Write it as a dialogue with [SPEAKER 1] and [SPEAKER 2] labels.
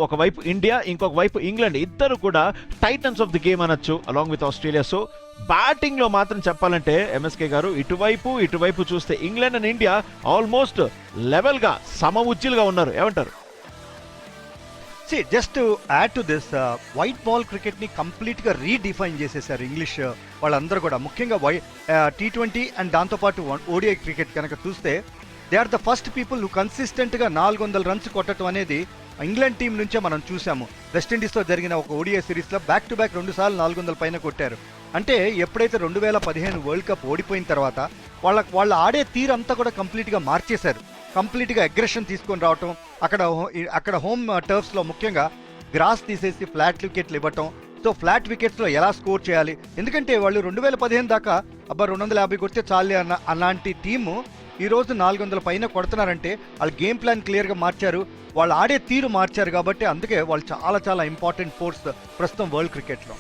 [SPEAKER 1] ఒకవైపు ఇండియా, ఇంకొక వైపు ఇంగ్లాండ్, ఇద్దరు కూడా టైటన్స్ ఆఫ్ ది గేమ్ అనొచ్చు along with Australia. So batting లో మాత్రం చెప్పాలంటే ఎంఎస్కే గారు ఇటువైపు చూస్తే England and India almost level గా సమఉజ్జీలుగా ఉన్నారు. ఏమంటారు?
[SPEAKER 2] Just add to this, white ball cricket ని కంప్లీట్ గా రీడిఫైన్ చేసేసారు ఇంగ్లీష్ వాళ్ళందరూ కూడా. ముఖ్యంగా T20 అండ్ దాంతోపాటు ఓడిఐ క్రికెట్ కనుక చూస్తే they are the first people who consistent గా 400 రన్స్ కొట్టడం అనేది ఇంగ్లాండ్ టీం నుంచే మనం చూసాము. వెస్టిండీస్తో జరిగిన ఒక ఓడిఐ సిరీస్లో బ్యాక్ టు బ్యాక్ 2 సార్లు 400 పైన కొట్టారు. అంటే ఎప్పుడైతే 2015 వరల్డ్ కప్ ఓడిపోయిన తర్వాత వాళ్ళ ఆడే తీరంతా కూడా కంప్లీట్గా మార్చేశారు. కంప్లీట్గా అగ్రెషన్ తీసుకొని రావటం, అక్కడ హోమ్ టర్ఫ్స్లో ముఖ్యంగా గ్రాస్ తీసేసి ఫ్లాట్ వికెట్లు ఇవ్వటం. సో ఫ్లాట్ వికెట్స్లో ఎలా స్కోర్ చేయాలి, ఎందుకంటే వాళ్ళు 2015 దాకా 250 కొడితే చాలే అలాంటి టీము ఈరోజు 400 పైన కొడుతున్నారంటే వాళ్ళు గేమ్ ప్లాన్ క్లియర్గా మార్చారు, వాళ్ళు ఆడే తీరు మార్చారు. కాబట్టి అందుకే వాళ్ళు చాలా చాలా ఇంపార్టెంట్ ఫోర్స్ ప్రస్తుతం వరల్డ్ క్రికెట్లో.